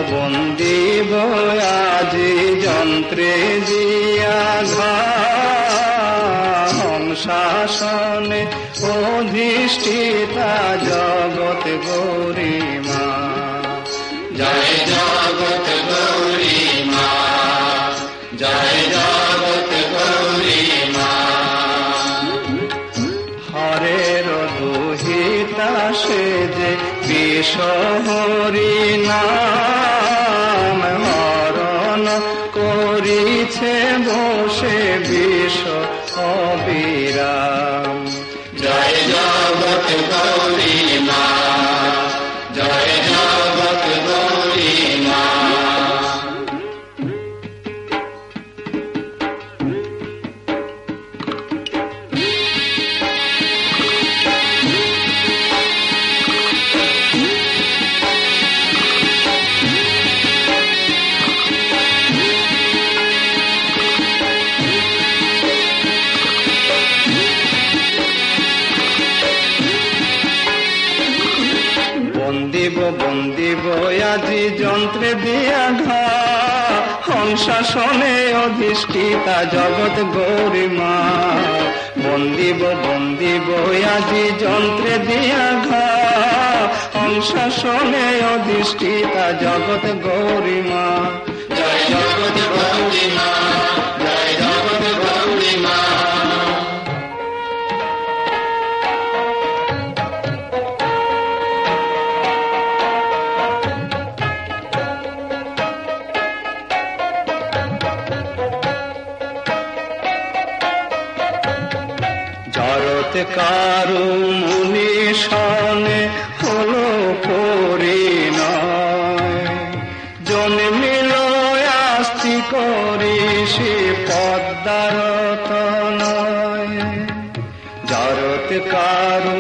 বন্দিব আজি যন্ত্রে দিয়া শাসনে অধিষ্ঠিতা জগৎ গৌরীমা। জয় জগৎ গৌরীমা, জয় জগৎ গৌরীমা। হরের দুহিতা সে যে বিষ হরি নাম হরণ করিছে বসে বিষ অবিরাম। জয় জগৎ গৌরীমা, জয় জগৎ গৌরীমা। বন্দিব আজি যন্ত্রে দিয়া শাসনে অধিষ্ঠিতা জগৎ গৌরীমা। বন্দিব আজি যন্ত্রে দিয়া শাসনে অধিষ্ঠিতা জগৎ গৌরীমা। জয় জগৎ গৌরীমা, জয় জগৎ গৌরীমা। কারু মুনি সনে হলো পরিণয়, জন্মিল আস্তি করি সে পদ্মার তনয়। জরৎ কারু